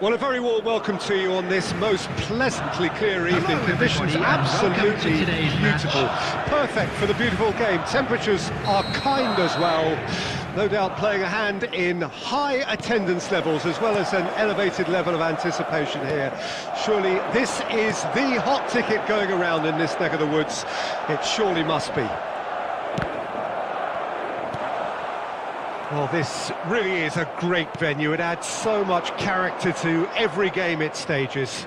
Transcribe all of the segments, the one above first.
Well, a very warm welcome to you on this most pleasantly clear evening. Conditions absolutely beautiful. Perfect for the beautiful game. Temperatures are kind as well. No doubt playing a hand in high attendance levels as well as an elevated level of anticipation here. Surely this is the hot ticket going around in this neck of the woods. It surely must be. Well, this really is a great venue. It adds so much character to every game it stages.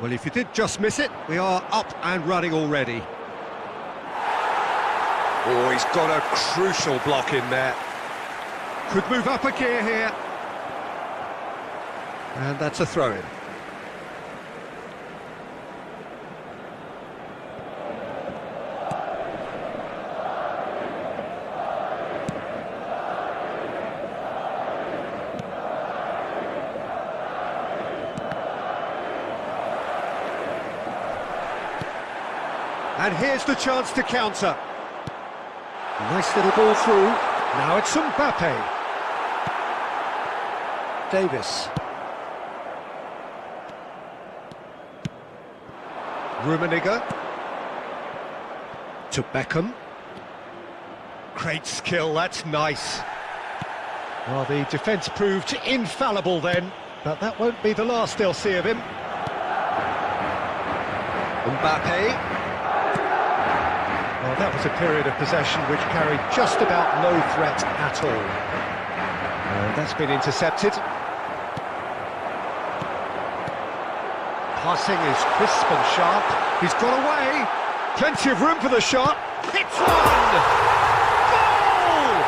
Well, if you did just miss it, we are up and running already. Oh, he's got a crucial block in there. Could move up a gear here. And that's a throw-in. And here's the chance to counter. Nice little ball through. Now it's Mbappe. Davis. Rummenigge. To Beckham. Great skill, that's nice. Well, the defence proved infallible then, but that won't be the last they'll see of him. Mbappe. Well, that was a period of possession which carried just about no threat at all. And that's been intercepted. Passing is crisp and sharp. He's got away. Plenty of room for the shot. Hits one! Goal!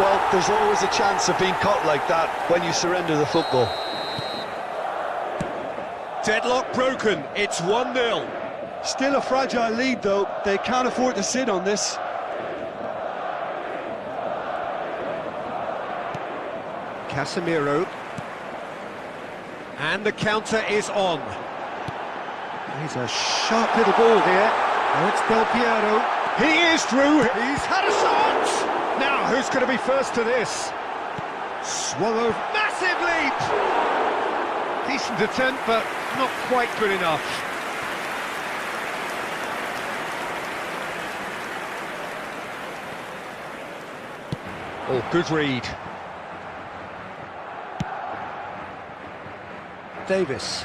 Well, there's always a chance of being caught like that when you surrender the football. Deadlock broken. It's 1-0. Still a fragile lead, though. They can't afford to sit on this. Casemiro. And the counter is on. He's a sharp little ball here. Oh, it's Del Piero. He is through. He's had a shot. Now, who's going to be first to this? Swung over. Massive leap! Decent attempt, but not quite good enough. Oh, good read. Davis.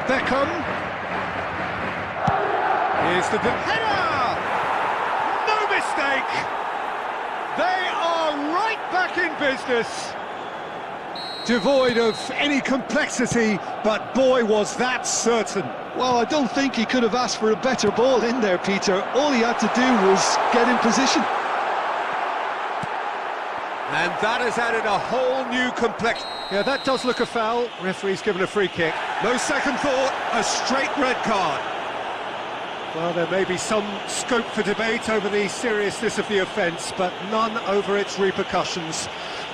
Beckham. Here's the header! No mistake! They are right back in business. Devoid of any complexity, but boy, was that certain. Well, I don't think he could have asked for a better ball in there, Peter. All he had to do was get in position. And that has added a whole new complexity. Yeah, that does look a foul. Referee's given a free kick. No second thought, a straight red card. Well, there may be some scope for debate over the seriousness of the offence, but none over its repercussions.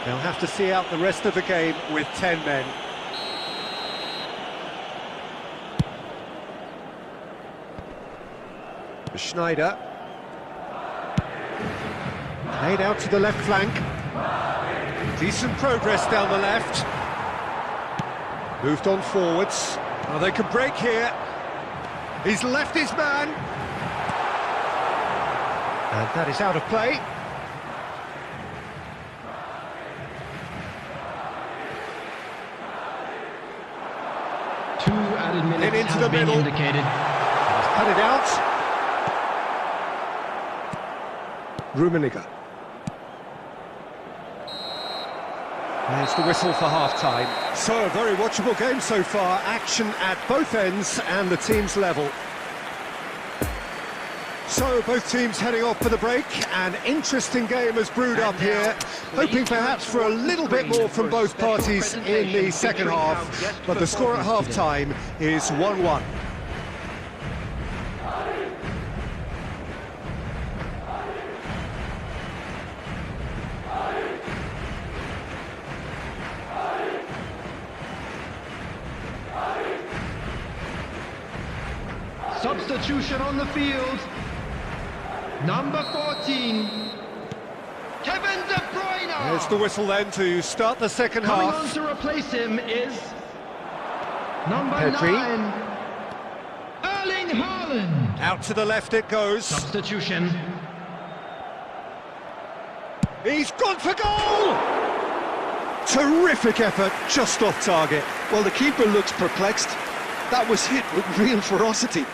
They'll have to see out the rest of the game with 10 men. Schneider. Played out to the left flank. Decent progress down the left. Moved on forwards. Oh, they can break here. He's left his man. And that is out of play. Two added minutes into have the been middle. indicated. He's cut it out. Rummenigge. There's the whistle for half-time. So, a very watchable game so far. Action at both ends and the teams level. So, both teams heading off for the break. An interesting game has brewed up here. Hoping perhaps for a little bit more from both parties in the second half. But the score at half-time is 1-1. Substitution on the field. Number 14, Kevin De Bruyne. There's the whistle then to start the second Coming on half. to replace him is number Pedri. 9, Erling Haaland. Out to the left it goes. Substitution. He's gone for goal! Terrific effort, just off target. Well, the keeper looks perplexed. That was hit with real ferocity.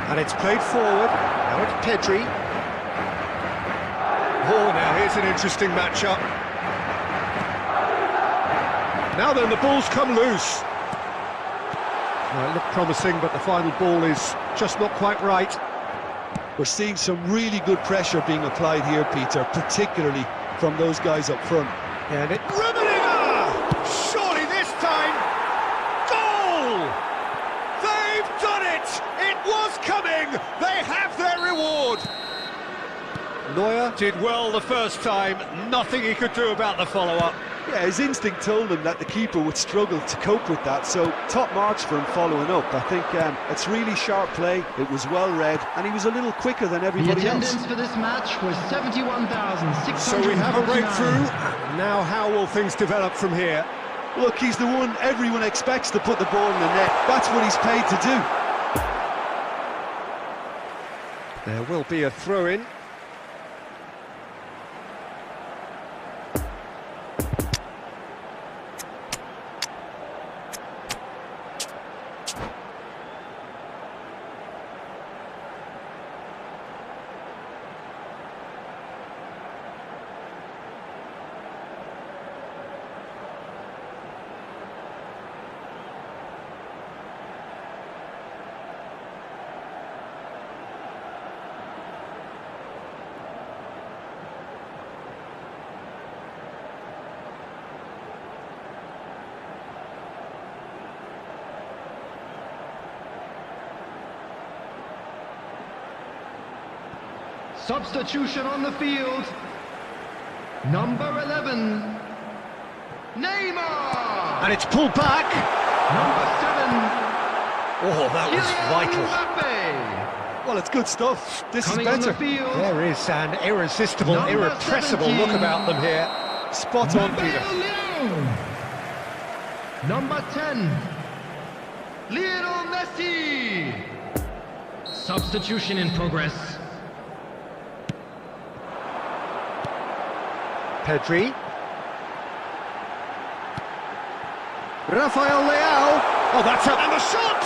And it's played forward. Now it's Pedri. Oh, now here's an interesting matchup. Now then, the ball's come loose. Well, it looked promising, but the final ball is just not quite right. We're seeing some really good pressure being applied here, Peter, particularly from those guys up front. And it... Rummenigge! Surely this time... Goal! They've done it! It was coming! They have their reward! Neuer did well the first time, nothing he could do about the follow-up. Yeah, his instinct told him that the keeper would struggle to cope with that, so top marks for him following up. I think it's really sharp play, it was well read, and he was a little quicker than The everybody else. attendance for this match was 71,600. So we have a breakthrough. Now how will things develop from here? Look, he's the one everyone expects to put the ball in the net. That's what he's paid to do. There will be a throw-in. Substitution on the field. Number 11, Neymar. And it's pulled back. Number 7, Oh, that was vital. Mbappe. Well, it's good stuff. This Coming is on the better. field. There is an irresistible, Number irrepressible 17. look about them here. Spot on, Peter. Number 10, Lionel Messi. Substitution in progress. Pedri. Rafael Leao. Oh, that's up. And the shot!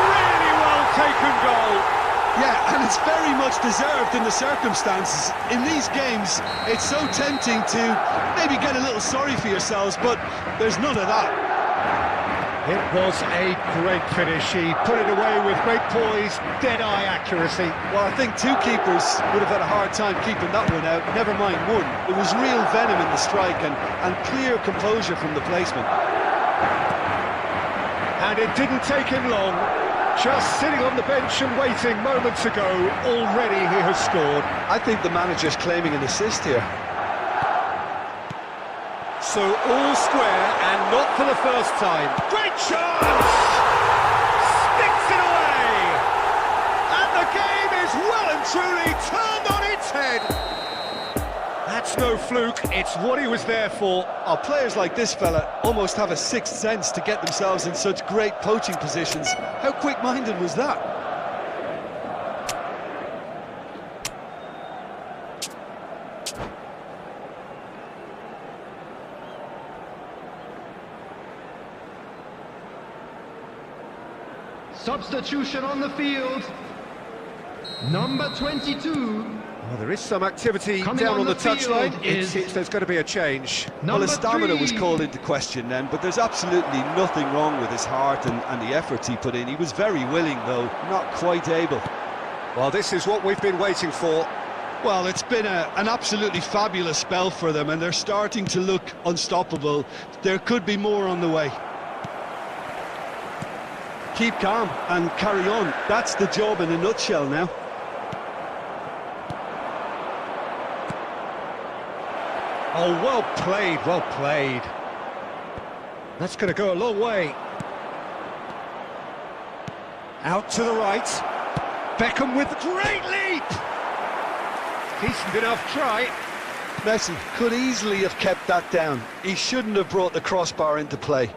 Really well taken goal. Yeah, and it's very much deserved in the circumstances. In these games, it's so tempting to maybe get a little sorry for yourselves, but there's none of that. It was a great finish. He put it away with great poise, dead-eye accuracy. Well, I think two keepers would have had a hard time keeping that one out, never mind one. It was real venom in the strike and clear composure from the placement. And it didn't take him long. Just sitting on the bench and waiting moments ago, already he has scored. I think the manager's claiming an assist here. So all square, and not for the first time. Great chance! Sticks it away! And the game is well and truly turned on its head. That's no fluke, it's what he was there for. Oh, players like this fella almost have a sixth sense to get themselves in such great poaching positions. How quick-minded was that? Substitution on the field. Number 22. Well, there is some activity Coming down on the field touchline. It is seems there's going to be a change. Well, his stamina 3. was called into question then, but there's absolutely nothing wrong with his heart and the efforts he put in. He was very willing, though, not quite able. Well, this is what we've been waiting for. Well, it's been an absolutely fabulous spell for them, and they're starting to look unstoppable. There could be more on the way. Keep calm and carry on. That's the job in a nutshell now. Oh, well played, well played. That's going to go a long way. Out to the right. Beckham with a great leap! Decent enough try. Messi could easily have kept that down. He shouldn't have brought the crossbar into play.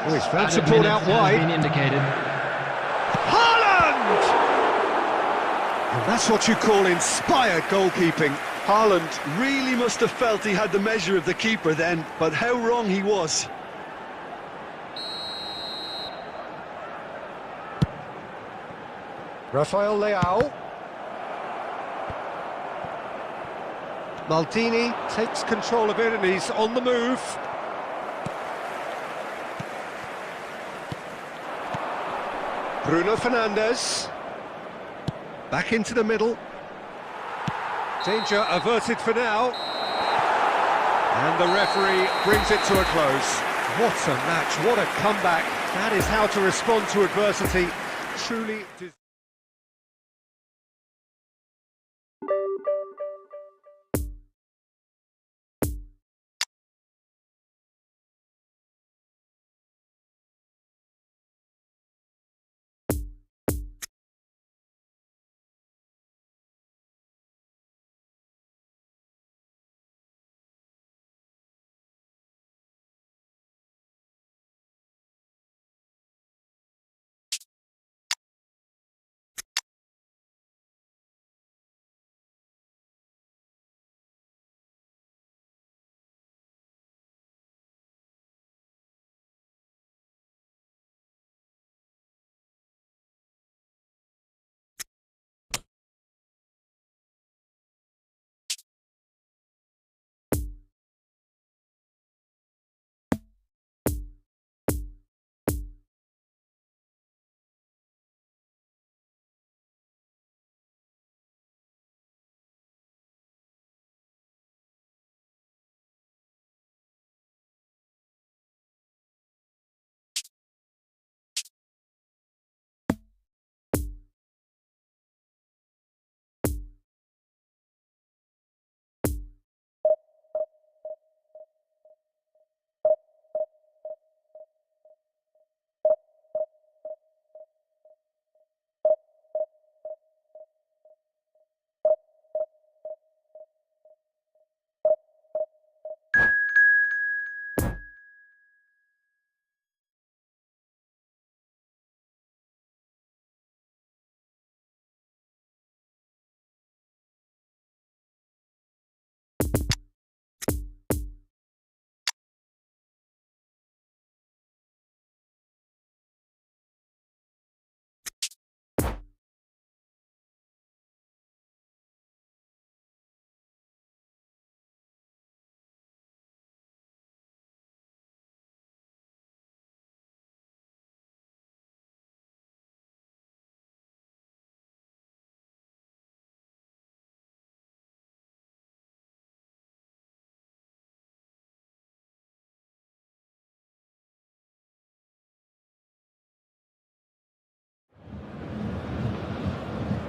Oh, he's found support out wide. Been indicated. Haaland! And that's what you call inspired goalkeeping. Haaland really must have felt he had the measure of the keeper then, but how wrong he was. Rafael Leao. Maldini takes control of it and he's on the move. Bruno Fernandes. Back into the middle. Danger averted for now. And the referee brings it to a close. What a match, what a comeback. That is how to respond to adversity. Truly...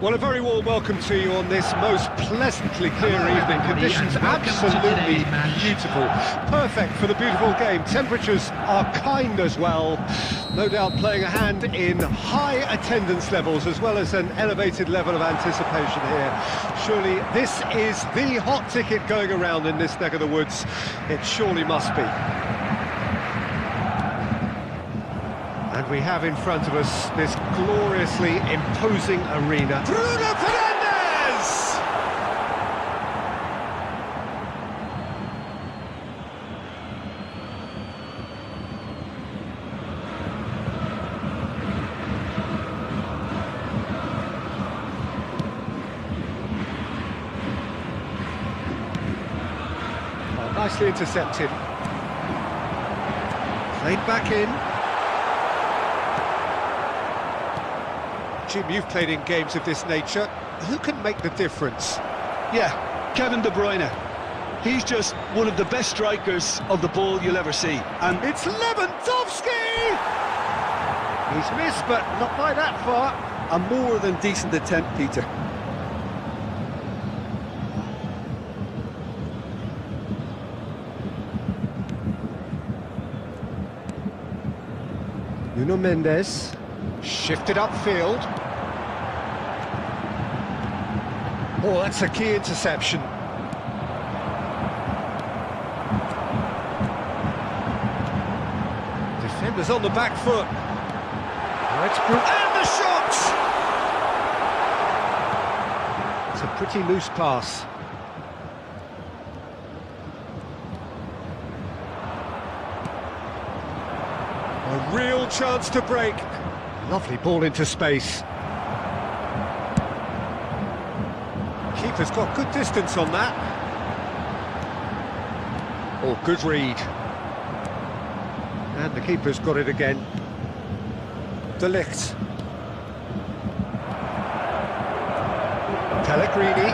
Well, a very warm welcome to you on this most pleasantly clear evening. Conditions absolutely beautiful. Perfect for the beautiful game. Temperatures are kind as well. No doubt playing a hand in high attendance levels as well as an elevated level of anticipation here. Surely this is the hot ticket going around in this neck of the woods. It surely must be. And we have in front of us this gloriously imposing arena. Bruno Fernandes! Oh, nicely intercepted. Played back in. Jim, you've played in games of this nature. Who can make the difference? Yeah, Kevin De Bruyne. He's just one of the best strikers of the ball you'll ever see. And It's Lewandowski! He's missed, but not by that far. a more than decent attempt, Peter. Nuno Mendes, shifted upfield. Oh, that's a key interception. Defenders on the back foot. And the shot! It's a pretty loose pass. A real chance to break. Lovely ball into space. Keeper's got good distance on that. Oh, good read. And the keeper's got it again. De Ligt. Pellegrini.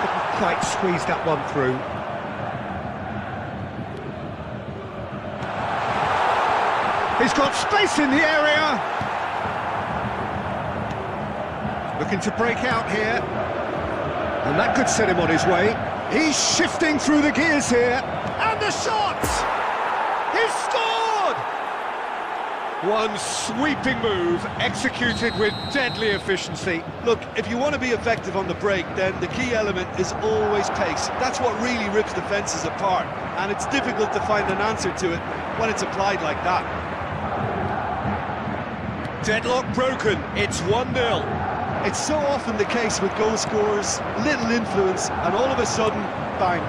Couldn't quite squeeze that one through. He's got space in the area. Looking to break out here. And that could set him on his way. He's shifting through the gears here. And the shot! He's scored! One sweeping move, executed with deadly efficiency. Look, if you want to be effective on the break, then the key element is always pace. That's what really rips defences apart. And it's difficult to find an answer to it when it's applied like that. Deadlock broken, it's 1-0. It's so often the case with goal scorers, little influence, and all of a sudden, bang.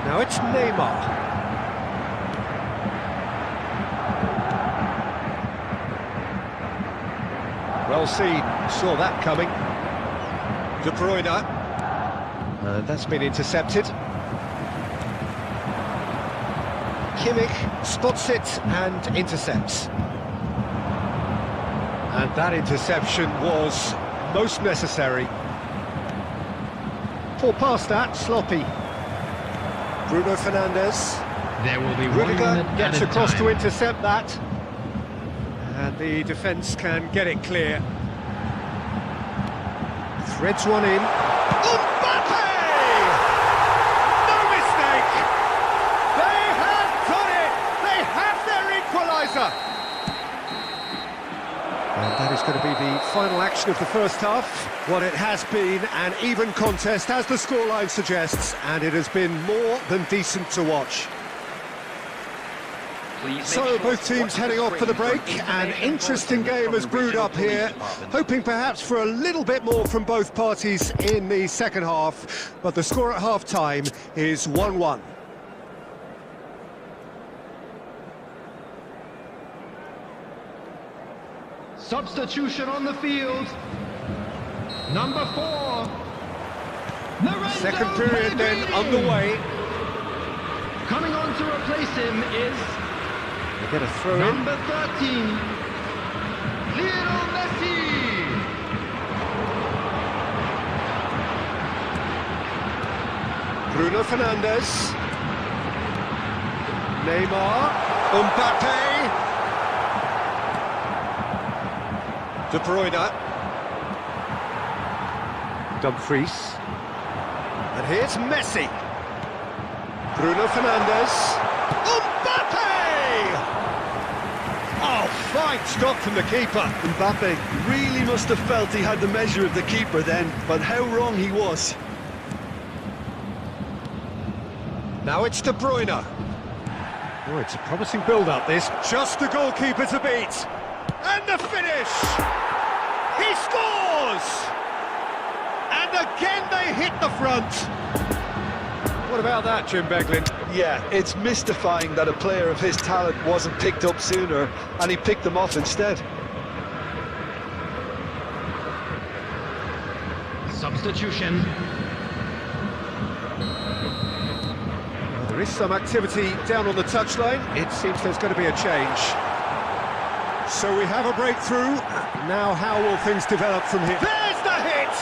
Now it's Neymar. Well seen, saw that coming. De Bruyne. And that's been intercepted. Kimmich spots it and intercepts. And that interception was most necessary. Poor pass that, sloppy. Bruno Fernandes. There will be 1 Rudiger minute gets added across time. to intercept that. And the defence can get it clear. Threads one in. Mbappe! No mistake! They have done it! They have their equaliser! And that is going to be the final action of the first half. What it has been an even contest, as the scoreline suggests, and it has been more than decent to watch. So both teams heading off for the break. An interesting game has brewed up here, hoping perhaps for a little bit more from both parties in the second half, but the score at half-time is 1-1. Substitution on the field. Number 4. Lorenzo Second period then underway. Coming on to replace him is They get a throw in. number 13. Lionel Messi. Bruno Fernandes. Neymar. Mbappe. De Bruyne. Dumfries. And here's Messi. Bruno Fernandes. Mbappe! Oh, fine stop from the keeper. Mbappe really must have felt he had the measure of the keeper then, but how wrong he was. Now it's De Bruyne. Oh, it's a promising build-up, this. Just the goalkeeper to beat. And the finish! He scores! And again they hit the front. What about that, Jim Beglin? Yeah, it's mystifying that a player of his talent wasn't picked up sooner, and he picked them off instead. Substitution. Well, there is some activity down on the touchline. It seems there's going to be a change. So we have a breakthrough. Now how will things develop from here? There's the hit!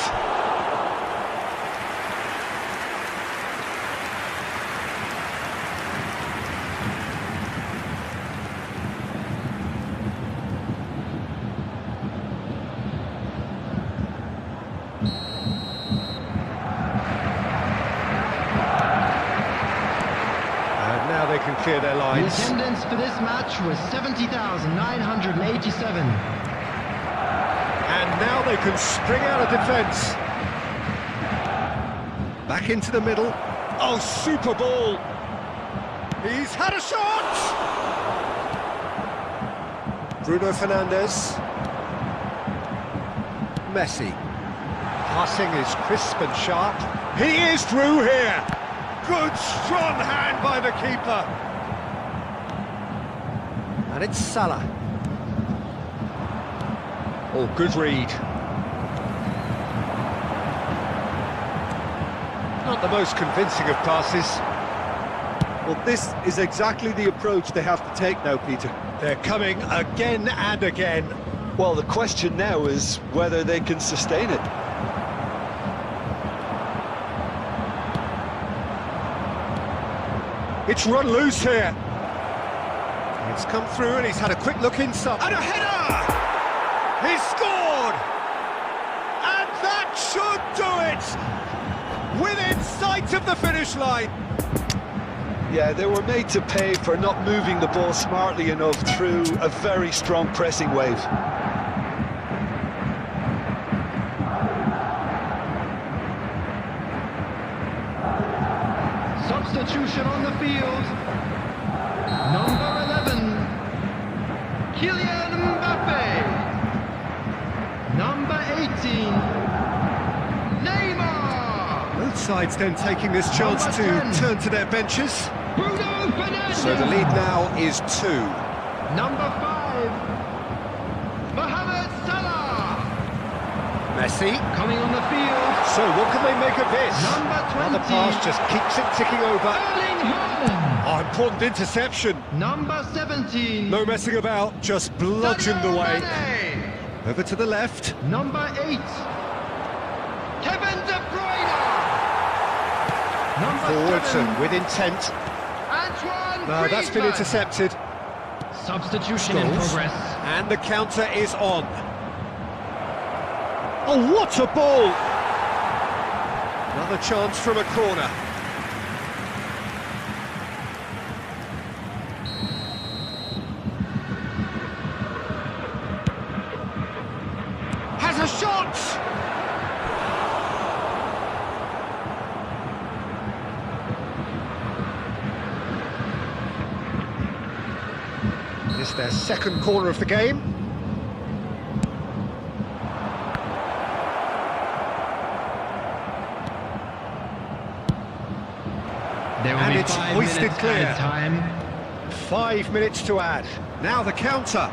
sides. The attendance for this match was 70,987. And now they can spring out of defence. Back into the middle. Oh, super ball. He's had a shot! Bruno Fernandes. Messi. Passing is crisp and sharp. He is through here. Good, strong hand by the keeper. And it's Salah. Oh, good read. Not the most convincing of passes. Well, this is exactly the approach they have to take now, Peter. They're coming again and again. Well, the question now is whether they can sustain it. It's run loose here. It's come through and he's had a quick look inside. And a header! He's scored! And that should do it! Within sight of the finish line. Yeah, they were made to pay for not moving the ball smartly enough through a very strong pressing wave. Substitution on the field. Number 11, Kylian Mbappe. Number 18, Neymar. Both sides then taking this chance to turn to their benches. Bruno Fernandes. So the lead now is 2. Number 5, Mohamed Salah. Messi. Coming on the field. So what can they make of this? Number 20. Another pass just keeps it ticking over. Erling Haaland. Oh, important interception. Number 17. No messing about, just bludgeoned Sadio away. Mane. Over to the left. Number 8, Kevin De Bruyne. Number Forwards 7, and with intent. Antoine No, that's been Griezmann. intercepted. Substitution in Scholes. progress. And the counter is on. Oh, what a ball! Another chance from a corner. Has a shot! This is their second corner of the game. There will And be it's 5 hoisted minutes clear. added time. 5 minutes to add. Now the counter.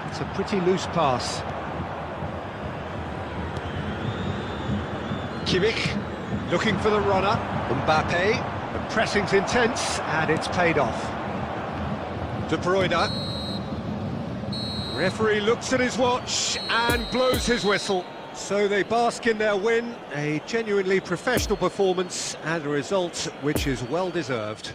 It's a pretty loose pass. Kimmich looking for the runner. Mbappe. The pressing's intense and it's paid off. De Bruyne. Referee looks at his watch and blows his whistle. So they bask in their win, a genuinely professional performance and a result which is well deserved.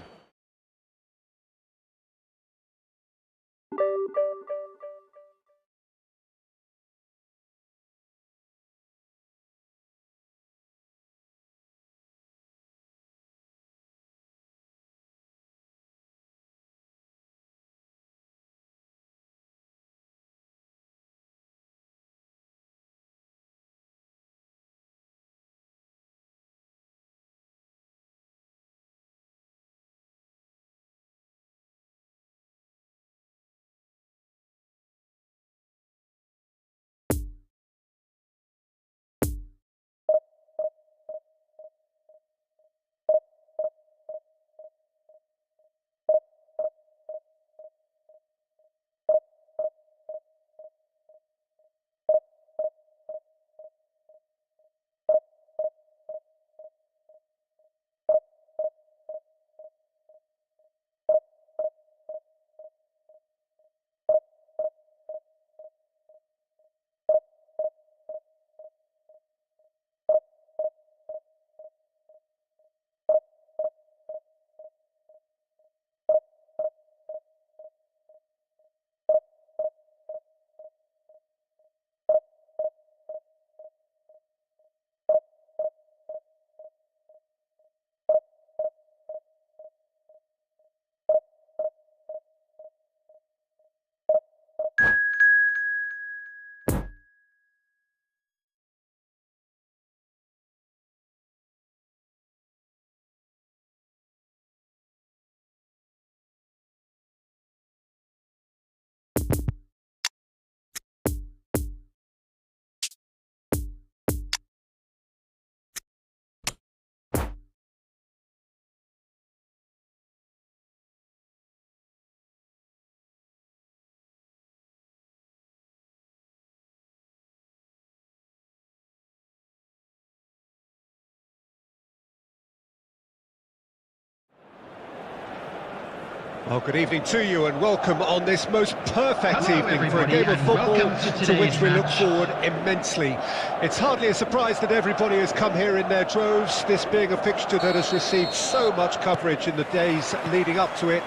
Well, good evening to you and welcome on this most perfect Hello, evening for a game of everybody, football and to which we look match. forward immensely. It's hardly a surprise that everybody has come here in their droves, this being a fixture that has received so much coverage in the days leading up to it.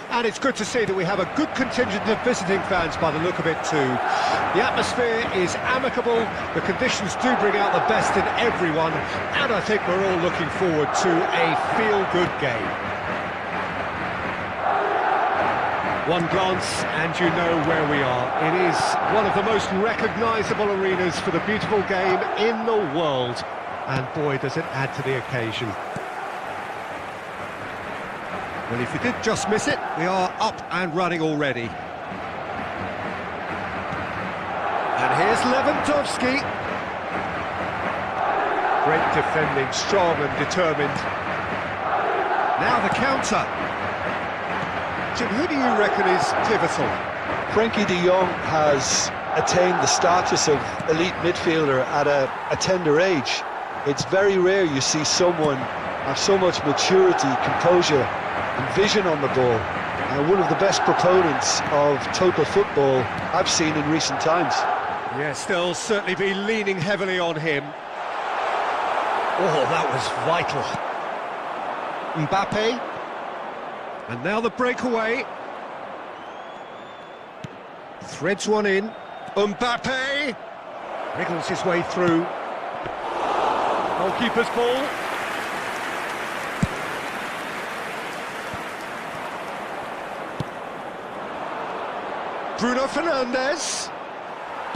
And it's good to see that we have a good contingent of visiting fans by the look of it too. The atmosphere is amicable, the conditions do bring out the best in everyone, and I think we're all looking forward to a feel-good game. One glance and you know where we are. It is one of the most recognisable arenas for the beautiful game in the world. And boy, does it add to the occasion. Well, if you did just miss it, we are up and running already. And here's Lewandowski. Great defending, strong and determined. Now the counter. Jim, who do you reckon is pivotal? Frenkie de Jong has attained the status of elite midfielder at a tender age. It's very rare you see someone have so much maturity, composure and vision on the ball. And one of the best proponents of total football I've seen in recent times. Yes, they'll certainly be leaning heavily on him. Oh, that was vital. Mbappe. And now the breakaway. Threads one in. Mbappe! Wriggles his way through. Goalkeeper's ball. Bruno Fernandes.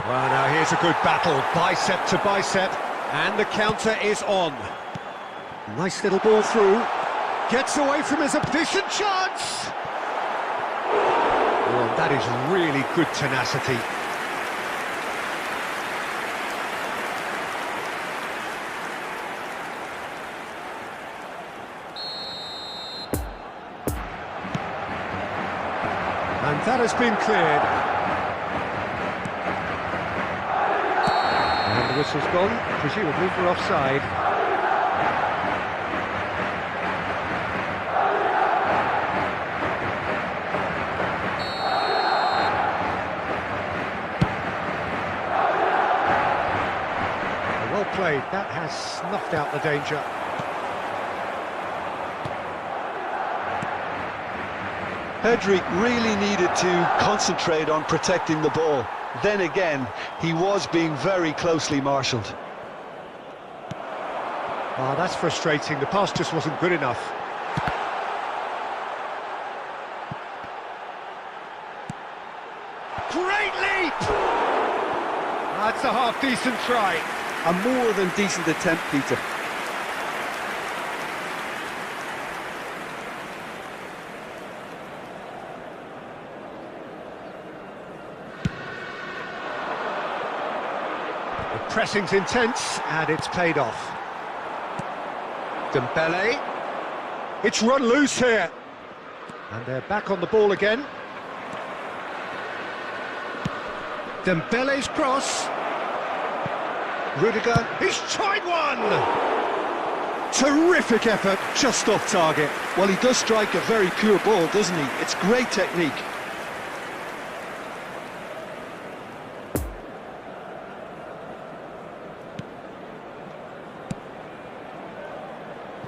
Well, now here's a good battle, bicep to bicep, and the counter is on. Nice little ball through. Gets away from his opposition, chance! Well, that is really good tenacity. And that has been cleared. And the whistle's gone, presumably for offside. Well played, that has snuffed out the danger. Pedri really needed to concentrate on protecting the ball. Then again, he was being very closely marshalled. Oh, that's frustrating. The pass just wasn't good enough. Great leap! That's a half-decent try. A more than decent attempt, Peter. The pressing's intense, and it's paid off. Dembele. It's run loose here. And they're back on the ball again. Dembele's cross. Rudiger, he's tried one! Terrific effort, just off target. Well, he does strike a very pure ball, doesn't he? It's great technique.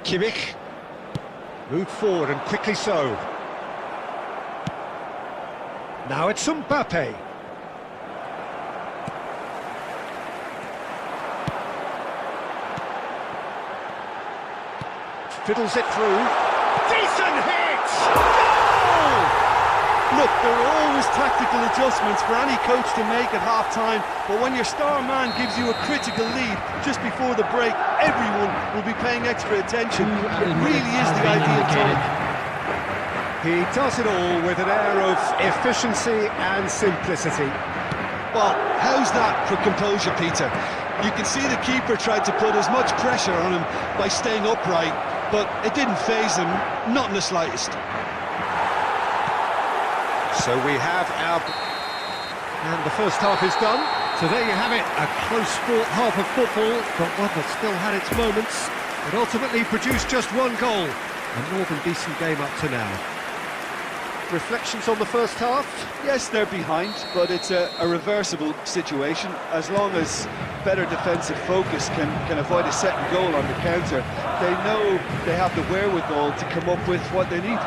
Kimmich moved forward and quickly so. Now it's Mbappe. Fiddles it through. Decent hit! Goal! Look, there are always tactical adjustments for any coach to make at half-time, but when your star man gives you a critical lead just before the break, everyone will be paying extra attention. It really is the ideal time. He does it all with an air of efficiency and simplicity. Well, how's that for composure, Peter? You can see the keeper tried to put as much pressure on him by staying upright, but it didn't faze him, not in the slightest. So we have our... And the first half is done. So there you have it, a close-fought half of football, but one that still had its moments. It ultimately produced just one goal. A more than decent game up to now. reflections on the first half? Yes, they're behind, but it's a reversible situation. As long as better defensive focus can avoid a second goal on the counter, they know they have the wherewithal to come up with what they need.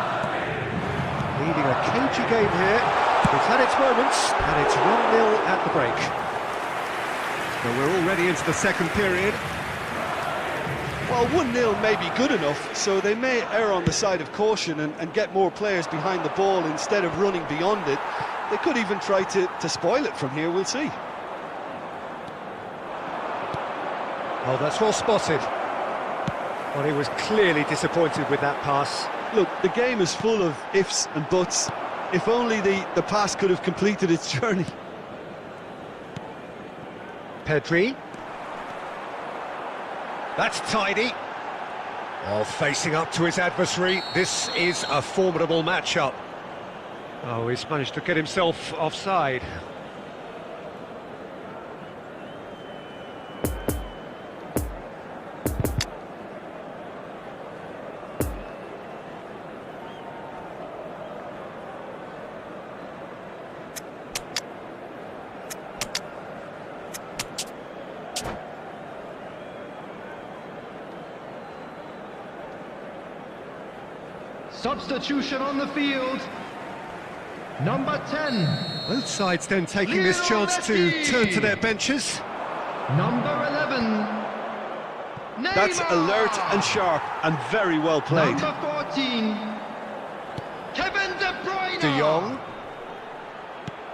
Leading a cagey game here. It's had its moments, and it's 1-0 at the break. So we're already into the second period. Well, 1-0 may be good enough, so they may err on the side of caution and get more players behind the ball instead of running beyond it. They could even try to spoil it from here, we'll see. Oh, that's well spotted. Well, he was clearly disappointed with that pass. Look, the game is full of ifs and buts. If only the pass could have completed its journey. Pedri. That's tidy. Oh, facing up to his adversary. This is a formidable matchup. Oh, he's managed to get himself offside. Substitution on the field. Number 10. Both sides then taking this chance to turn to their benches. Number 11. Neymar. That's alert and sharp and very well played. Number 14. Kevin De Bruyne. De Jong.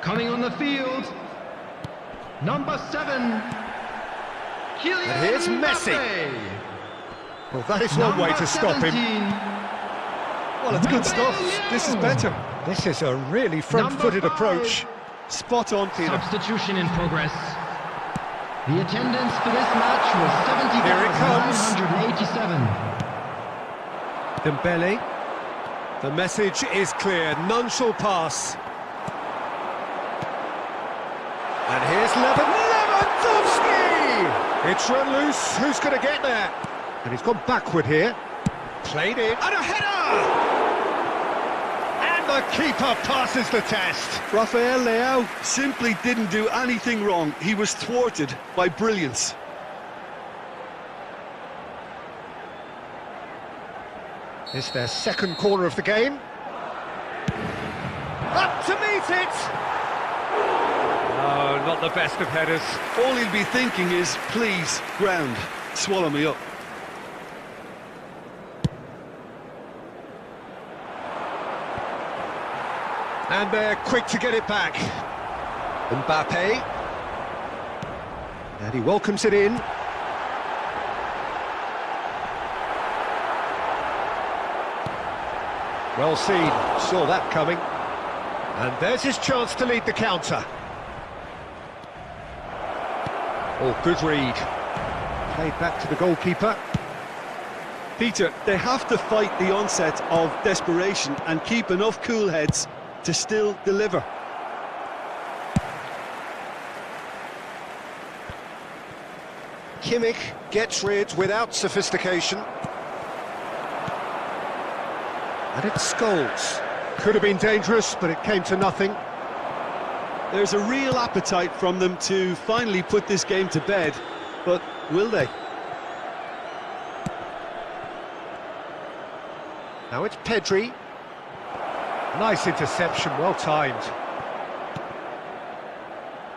Coming on the field. Number 7. Kylian And here's Messi. Mbappe. Well, that is one way to stop him. 17. Well, it's good stuff. This is better. This is a really front-footed Number 5. approach. Spot on, Peter. Substitution in progress. The attendance for this match was Here it comes. 70,987. Dembele. The message is clear. None shall pass. And here's Lewandowski! It's run loose. Who's going to get there? And he's gone backward here. Played in. And a header! And the keeper passes the test. Rafael Leao simply didn't do anything wrong. He was thwarted by brilliance. It's their second corner of the game. Up to meet it! Oh, not the best of headers. All he'll be thinking is, please, ground, swallow me up. And they're quick to get it back. Mbappe. And he welcomes it in. Well seen, saw that coming. And there's his chance to lead the counter. Oh, good read. Played back to the goalkeeper. Peter, they have to fight the onset of desperation and keep enough cool heads to still deliver. Kimmich gets rid without sophistication. And it's Scholes. Could have been dangerous, but it came to nothing. There's a real appetite from them to finally put this game to bed, but will they? Now it's Pedri. Nice interception, well timed.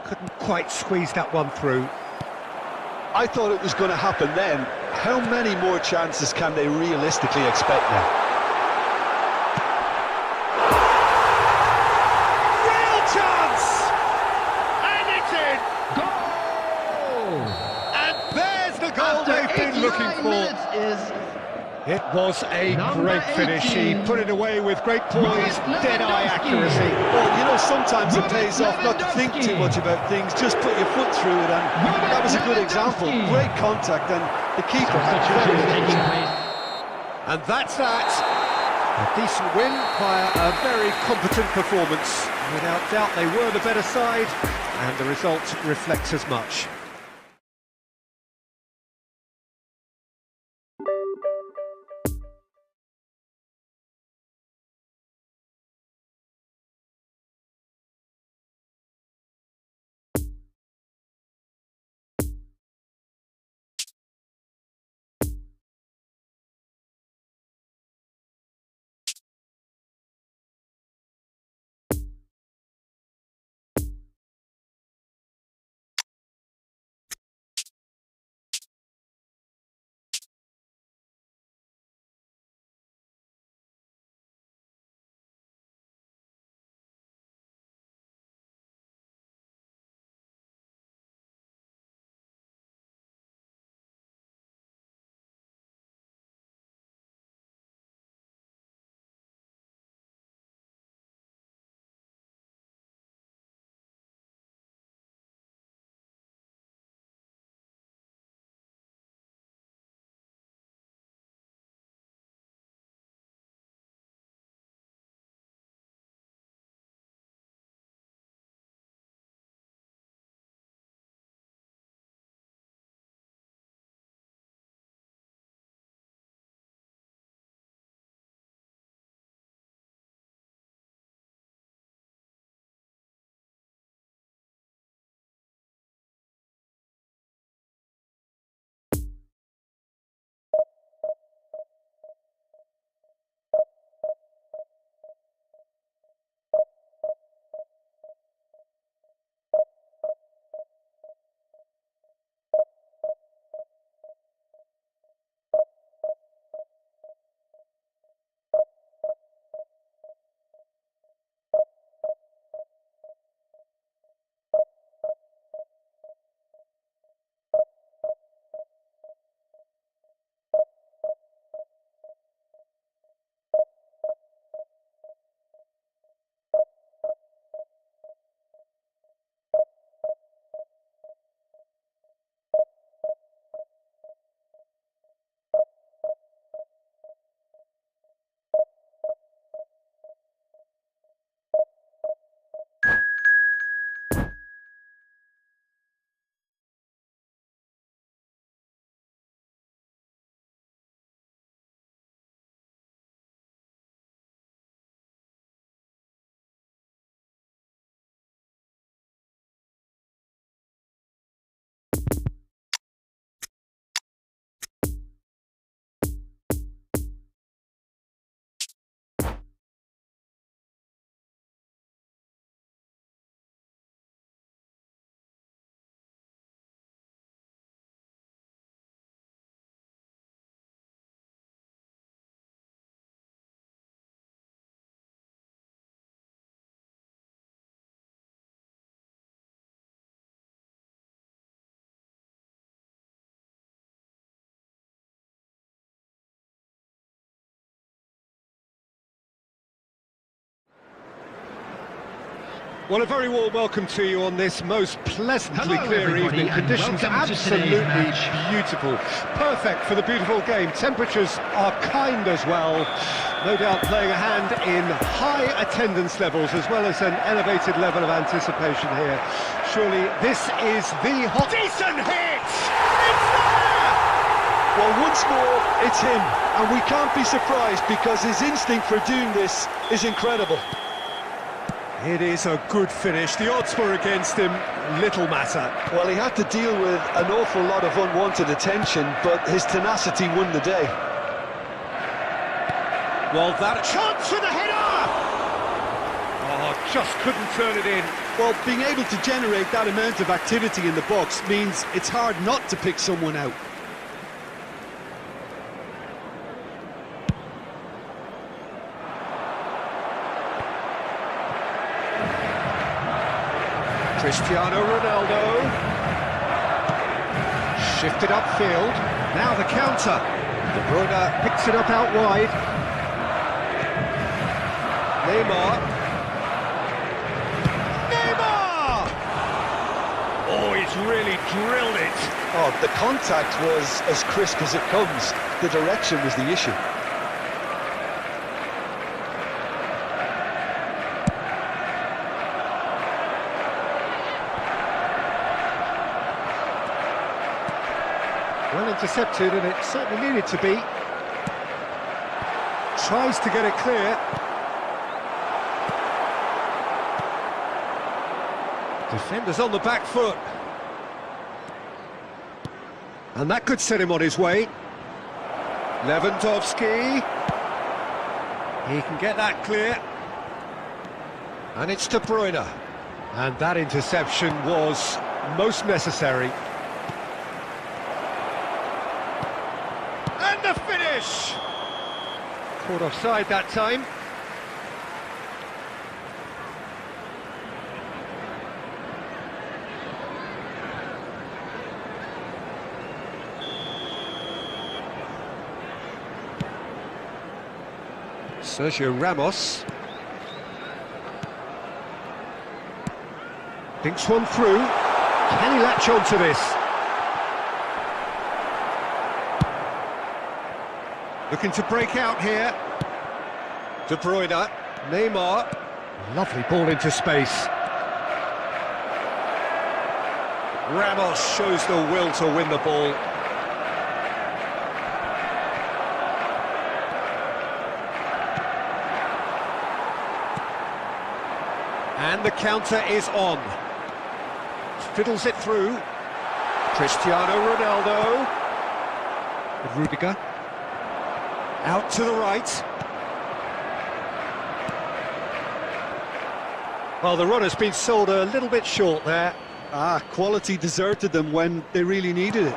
Couldn't quite squeeze that one through. I thought it was going to happen then. How many more chances can they realistically expect now? Real chance! And it's in! Goal! And there's the goal they've been looking for. It was a great finish. He put it away with great poise, dead-eye accuracy. Well, you know, sometimes it pays off not to think too much about things, just put your foot through it, and that was a good example. Great contact, and the keeper had very And that's that. A decent win via a very competent performance. Without doubt, they were the better side, and the result reflects as much. Well, a very warm welcome to you on this most pleasantly clear evening. Conditions absolutely beautiful. Perfect for the beautiful game. Temperatures are kind as well. No doubt playing a hand in high attendance levels as well as an elevated level of anticipation here. Surely this is the hot... Decent hit! It's there! Well, once more, it's him. And we can't be surprised because his instinct for doing this is incredible. It is a good finish. The odds were against him, little matter. Well, he had to deal with an awful lot of unwanted attention, but his tenacity won the day. Well, that chance for the header! Oh, just couldn't turn it in. Well, being able to generate that amount of activity in the box means it's hard not to pick someone out. Cristiano Ronaldo, shifted upfield, now the counter, De Bruyne picks it up out wide, Neymar, oh, he's really drilled it. Oh, the contact was as crisp as it comes, the direction was the issue. Well intercepted, and it certainly needed to be. Tries to get it clear. Defenders on the back foot. And that could set him on his way. Lewandowski. He can get that clear. And it's De Bruyne. And that interception was most necessary. And the finish! Caught offside that time. Sergio Ramos. Thinks one through. Can he latch on to this? Looking to break out here. De Bruyne, Neymar. Lovely ball into space. Ramos shows the will to win the ball. And the counter is on. Fiddles it through. Cristiano Ronaldo. Rudiger. Out to the right. Well, the run has been sold a little bit short there. Quality deserted them when they really needed it.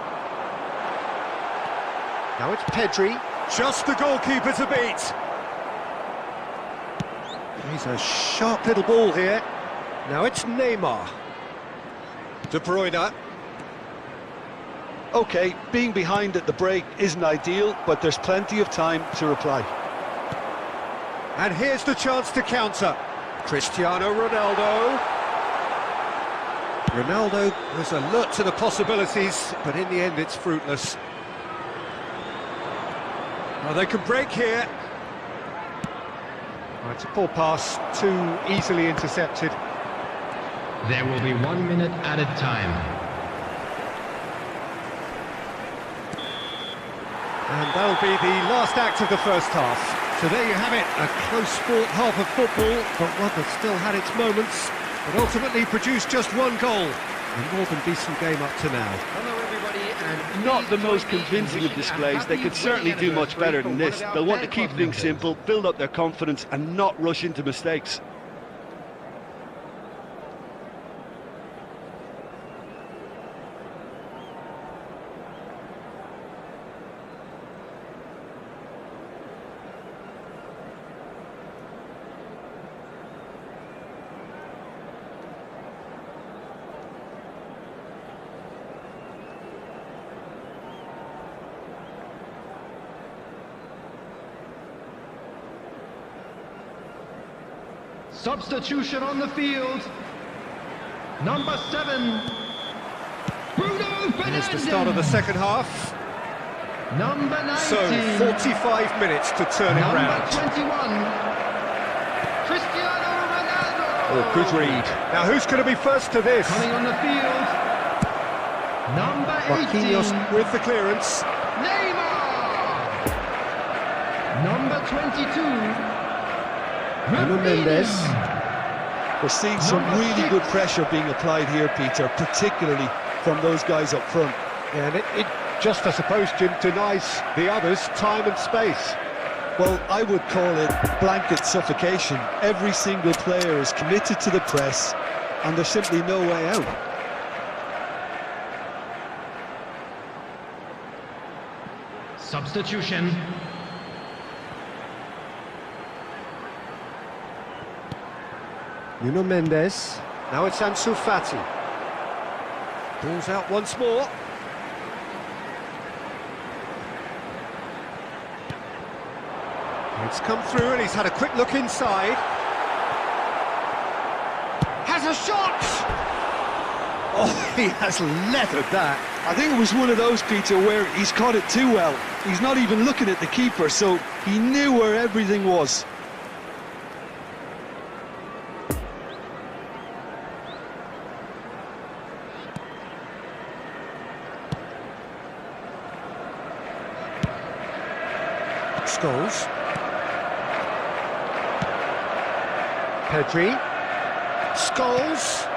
Now it's Pedri. Just the goalkeeper to beat. He's a sharp little ball here. Now it's Neymar. De Bruyne. OK, being behind at the break isn't ideal, but there's plenty of time to reply. And here's the chance to counter. Cristiano Ronaldo. Ronaldo was alert to the possibilities, but in the end it's fruitless. Well, they can break here. Oh, it's a poor pass, too easily intercepted. There will be 1 minute added time. And that'll be the last act of the first half. So there you have it, a close-fought half of football, but one that still had its moments, but ultimately produced just one goal. A more than decent game up to now. Hello everybody, and not the most convincing of displays. They could certainly do much better than this. They'll want to keep things simple, build up their confidence and not rush into mistakes. substitution on the field. Number 7. Bruno Fernandes. Here's the start of the second half. Number 19. So, 45 minutes to turn it round. Number 21. Cristiano Ronaldo. Oh, good read. Now, who's going to be first to this? Coming on the field. Number 18. Marquinhos with the clearance. Neymar. Number 22. Nuno Mendes. We're seeing some Number really 6. good pressure being applied here, Peter, particularly from those guys up front. Yeah, and it just, I suppose, Jim, denies the others time and space. Well, I would call it blanket suffocation. Every single player is committed to the press, and there's simply no way out. Substitution. Nuno Mendes. Now it's Ansu Fati. Ball's out once more. It's come through and he's had a quick look inside. Has a shot! Oh, he has leathered that. I think it was one of those, Peter, where he's caught it too well. He's not even looking at the keeper, so he knew where everything was. Scholes. Pedri. Scholes.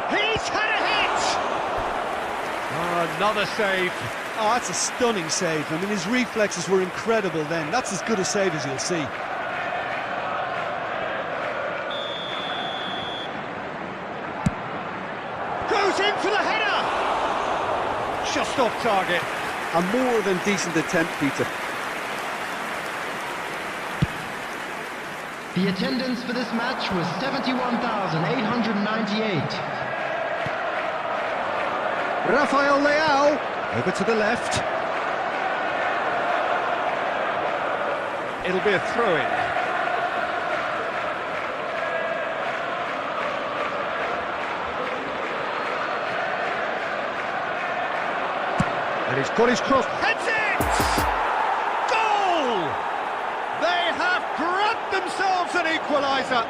He's had a hit! Oh, another save. Oh, that's a stunning save. I mean, his reflexes were incredible then. That's as good a save as you'll see. Goes in for the header! Just off target. A more than decent attempt, Peter. The attendance for this match was 71,898. Rafael Leao. Over to the left. It'll be a throw-in. And he's got his cross. Heads it! Goal! They have grabbed themselves an equaliser.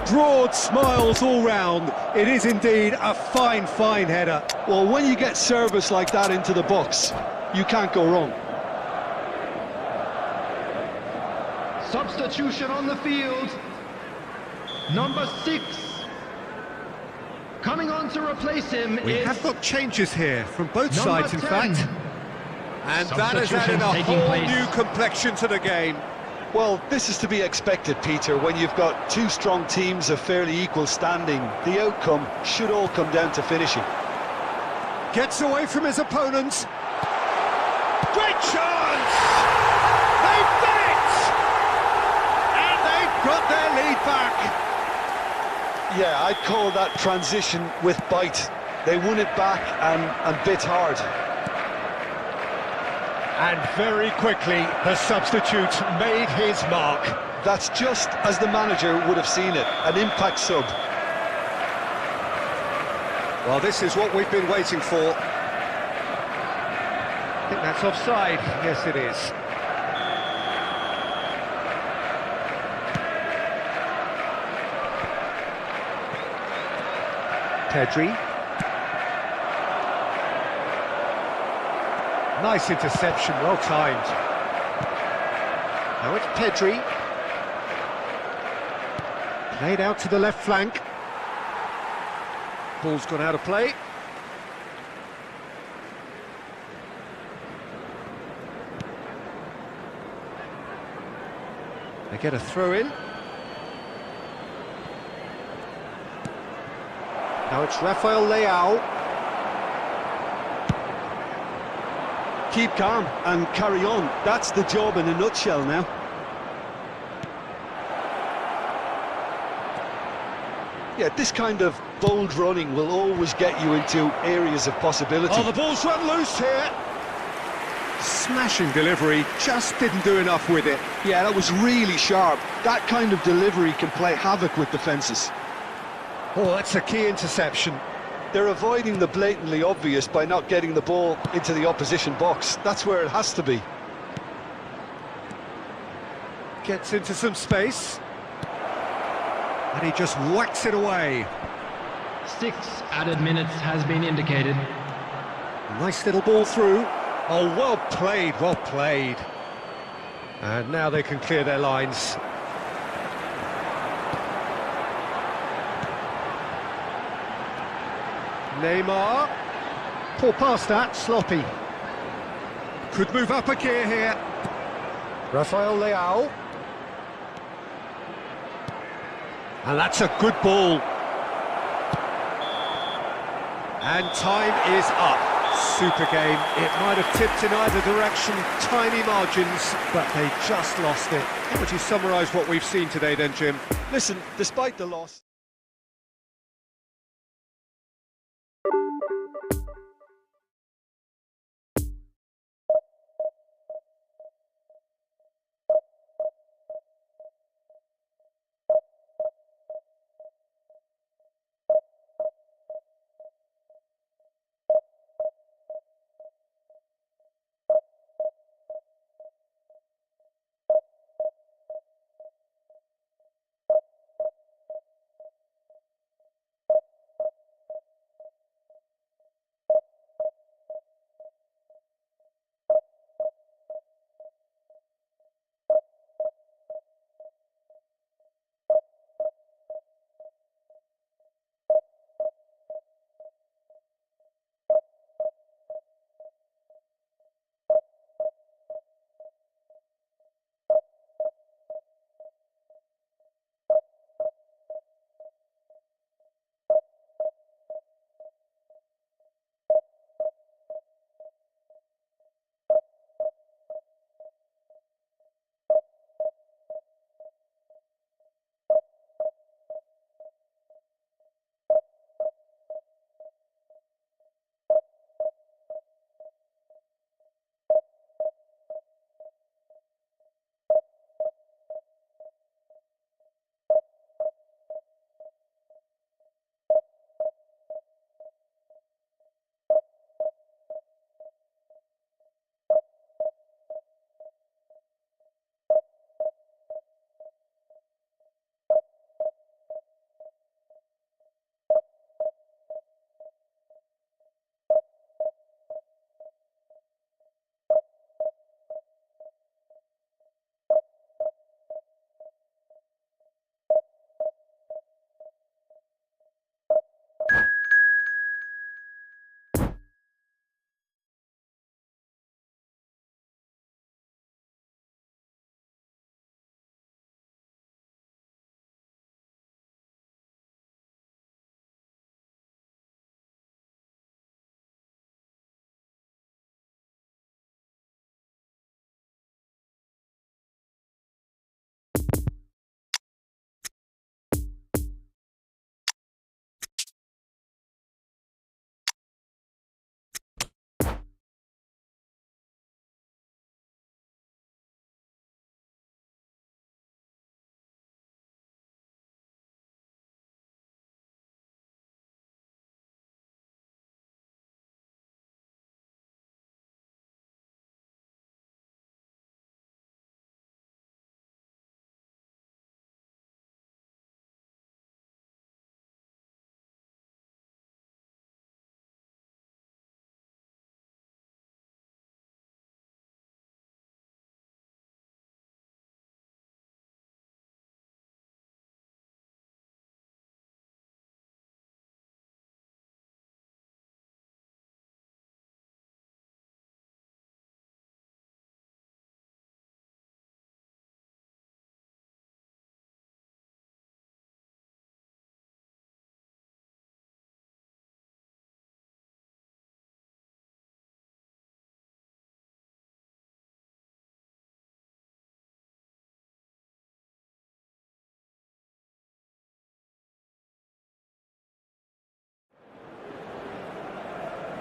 Broad smiles all round. It is indeed a fine, fine header. Well, when you get service like that into the box, you can't go wrong. Substitution on the field. Number 6. Coming on to replace him We is have got changes here from both number sides, in 10. fact. And that has added a Substitutions taking whole place. new complexion to the game. Well, this is to be expected, Peter. When you've got two strong teams of fairly equal standing, the outcome should all come down to finishing. Gets away from his opponents. Great chance! They've done it! And they've got their lead back. Yeah, I'd call that transition with bite. They won it back and bit hard. And very quickly, the substitute made his mark. That's just as the manager would have seen it, an impact sub. Well, this is what we've been waiting for. I think that's offside. Yes, it is. Pedri. Nice interception, well timed. Now it's Pedri. Played out to the left flank. Ball's gone out of play. They get a throw in. Now it's Rafael Leao. Keep calm and carry on. That's the job in a nutshell now. Yeah, this kind of bold running will always get you into areas of possibility. Oh, the ball's run loose here. Smashing delivery, just didn't do enough with it. Yeah, that was really sharp. That kind of delivery can play havoc with defences. Oh, that's a key interception. They're avoiding the blatantly obvious by not getting the ball into the opposition box. That's where it has to be. Gets into some space. And he just whacks it away. 6 added minutes has been indicated. Nice little ball through. Oh, well played, well played. And now they can clear their lines. Neymar. Poor pass that, sloppy. Could move up a gear here. Rafael Leao. And that's a good ball. And time is up. Super game. It might have tipped in either direction, tiny margins, but they just lost it. How would you summarise what we've seen today then, Jim? Listen, despite the loss...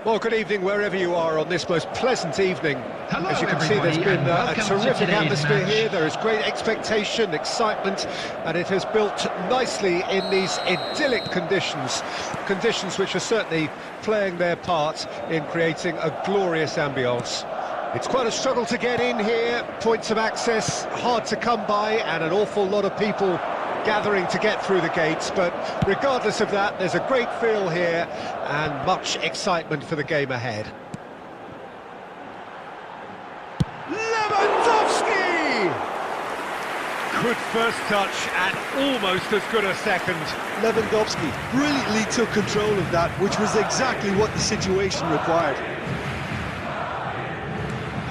Well, good evening wherever you are on this most pleasant evening. Hello, as you can see, there's been a terrific atmosphere match. here. There is great expectation, excitement, and it has built nicely in these idyllic conditions. Conditions which are certainly playing their part in creating a glorious ambience. It's quite a struggle to get in here, points of access hard to come by, and an awful lot of people gathering to get through the gates, but regardless of that, there's a great feel here and much excitement for the game ahead. Lewandowski! Good first touch and almost as good a second. Lewandowski brilliantly took control of that, which was exactly what the situation required.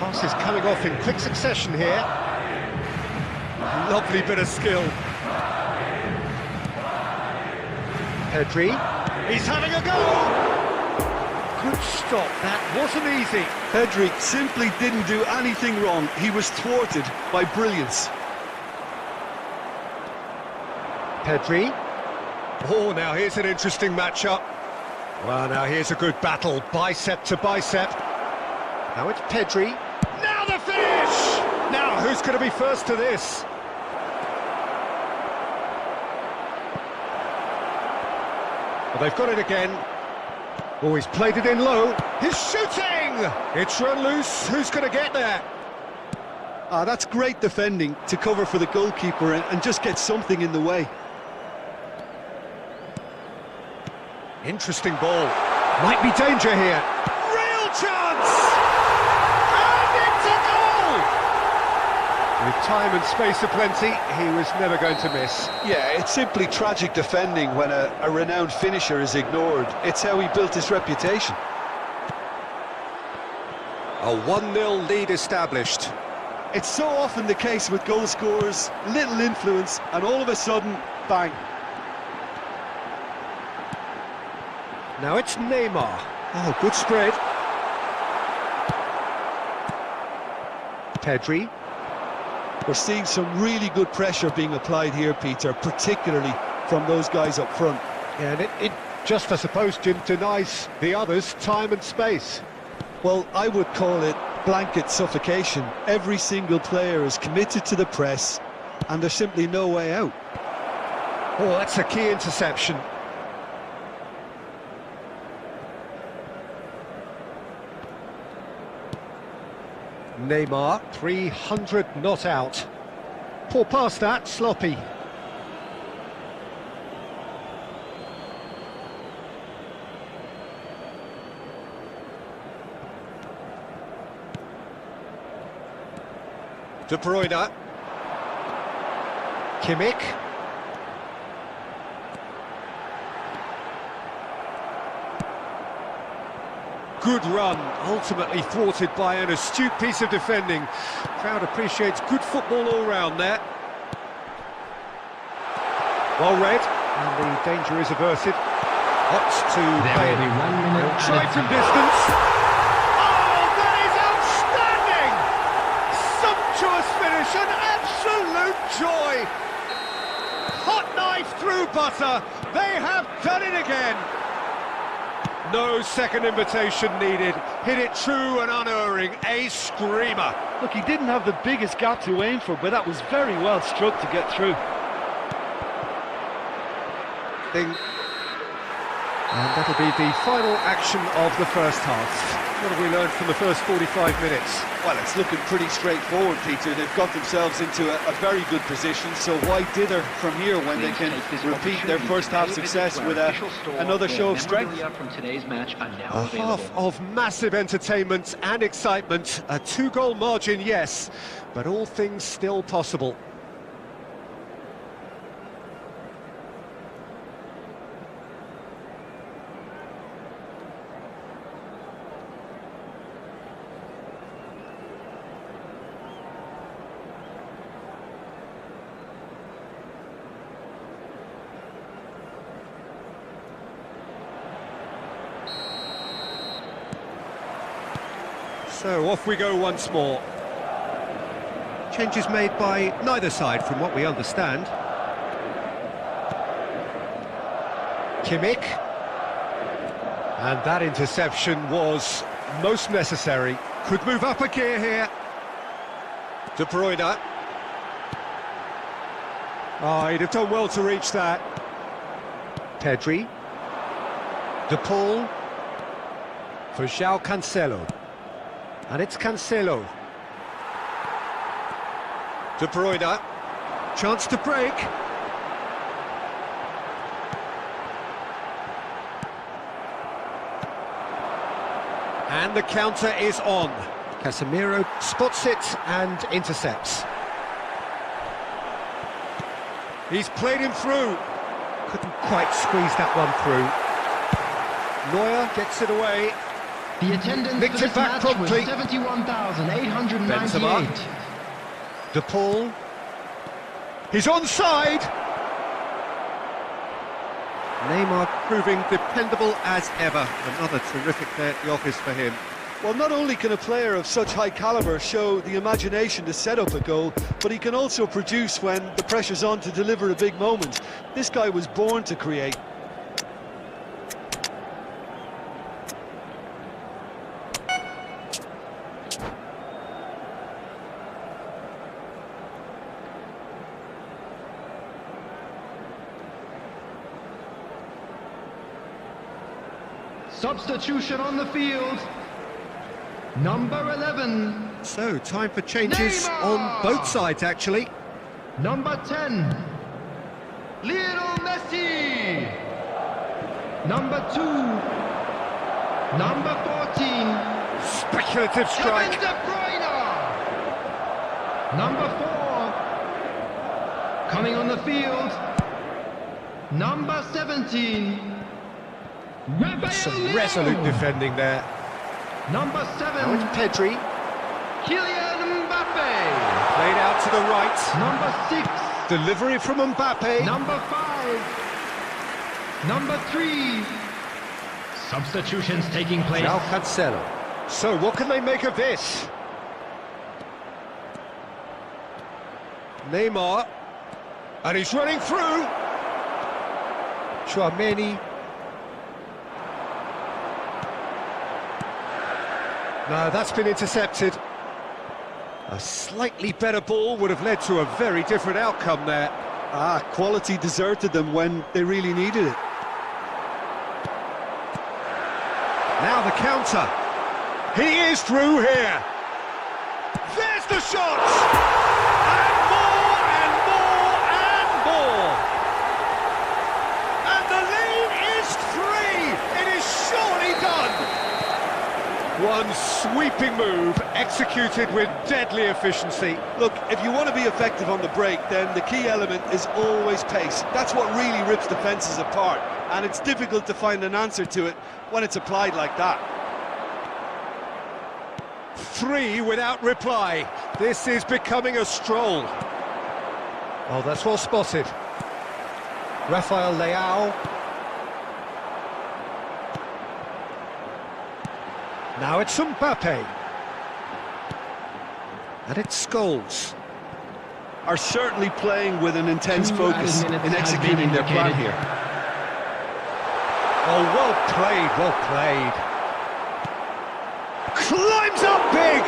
Passes coming off in quick succession here. Lovely bit of skill. Pedri, he's having a go! Good stop, that wasn't easy. Pedri simply didn't do anything wrong. He was thwarted by brilliance. Pedri. Oh, now here's an interesting matchup. Well, now here's a good battle, bicep to bicep. Now it's Pedri. Now the finish! Now, who's going to be first to this? Well, they've got it again. Oh, he's played it in low. He's shooting! It's run loose. Who's going to get there? That's great defending to cover for the goalkeeper and just get something in the way. Interesting ball. Might be danger here. Real chance! And it's a goal! With time and space aplenty, he was never going to miss. Yeah, it's simply tragic defending when a renowned finisher is ignored. It's how he built his reputation. A 1-0 lead established. It's so often the case with goal scorers, little influence, and all of a sudden, bang. Now it's Neymar. Oh, good spread. Pedri. We're seeing some really good pressure being applied here, Peter, particularly from those guys up front. Yeah, and it just, I suppose, Jim, denies the others time and space. Well, I would call it blanket suffocation. Every single player is committed to the press, and there's simply no way out. Oh, that's a key interception. Neymar, 300 not out. Poor pass that, sloppy. De Bruyne. Kimmich. Good run, ultimately thwarted by an astute piece of defending. Crowd appreciates good football all round there. Well read, and the danger is averted. Opts to play it. Try from distance. Oh, that is outstanding! Sumptuous finish, an absolute joy. Hot knife through butter. They have done it again. No second invitation needed. Hit it true and unerring. A screamer. Look, he didn't have the biggest gap to aim for, but that was very well struck to get through. And that'll be the final action of the first half. What have we learned from the first 45 minutes? Well, it's looking pretty straightforward, Peter. They've got themselves into a very good position, so why dither from here when they can repeat their first half success with another show of strength? A half of massive entertainment and excitement. A 2-goal margin, yes, but all things still possible. So off we go once more. Changes made by neither side from what we understand. Kimmich. And that interception was most necessary. Could move up a gear here. De Bruyne. Oh, he'd have done well to reach that. Pedri. De Paul. For João Cancelo. And it's Cancelo. De Bruyne. Chance to break. And the counter is on. Casemiro spots it and intercepts. He's played him through. Couldn't quite squeeze that one through. Neuer gets it away. The attendance Nicked for it this back match promptly. was 71,898. Benzema. De Paul. He's onside. Neymar proving dependable as ever. Another terrific day at the office for him. Well, not only can a player of such high calibre show the imagination to set up a goal, but he can also produce when the pressure's on to deliver a big moment. This guy was born to create. Substitution on the field. Number 11. So, time for changes Neymar! on both sides, actually. Number 10. Lionel Messi. Number 2. Number 14. Speculative strike. Kevin De Bruyne. Number 4. Coming on the field. Number 17. Some resolute defending there. Number 7. Now it's Pedri. Kylian Mbappe. Played out to the right. Number 6. Delivery from Mbappe. Number 5. Number 3. Substitutions taking place. João Cancelo. So, what can they make of this? Neymar. And he's running through. Tchouaméni. No, that's been intercepted. A slightly better ball would have led to a very different outcome there. Quality deserted them when they really needed it. Now the counter. He is through here. There's the shot! And more, and more, and more! And the lead is 3! It is surely done! One sweeping move, executed with deadly efficiency. Look, if you want to be effective on the break, then the key element is always pace. That's what really rips defences apart, and it's difficult to find an answer to it when it's applied like that. 3 without reply. This is becoming a stroll. Oh, that's well spotted. Rafael Leao. Now it's Mbappe. And it's Scholes. Are certainly playing with an intense 2 focus added minutes in has executing been their plan indicated. here. Oh, well played, well played. Climbs up big!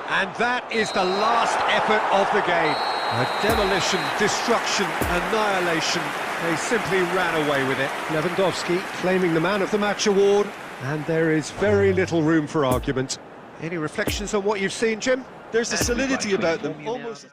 And that is the last effort of the game. A demolition, destruction, annihilation. They simply ran away with it. Lewandowski claiming the Man of the Match award, and there is very little room for argument. Any reflections on what you've seen, Jim? There's a solidity about them, almost...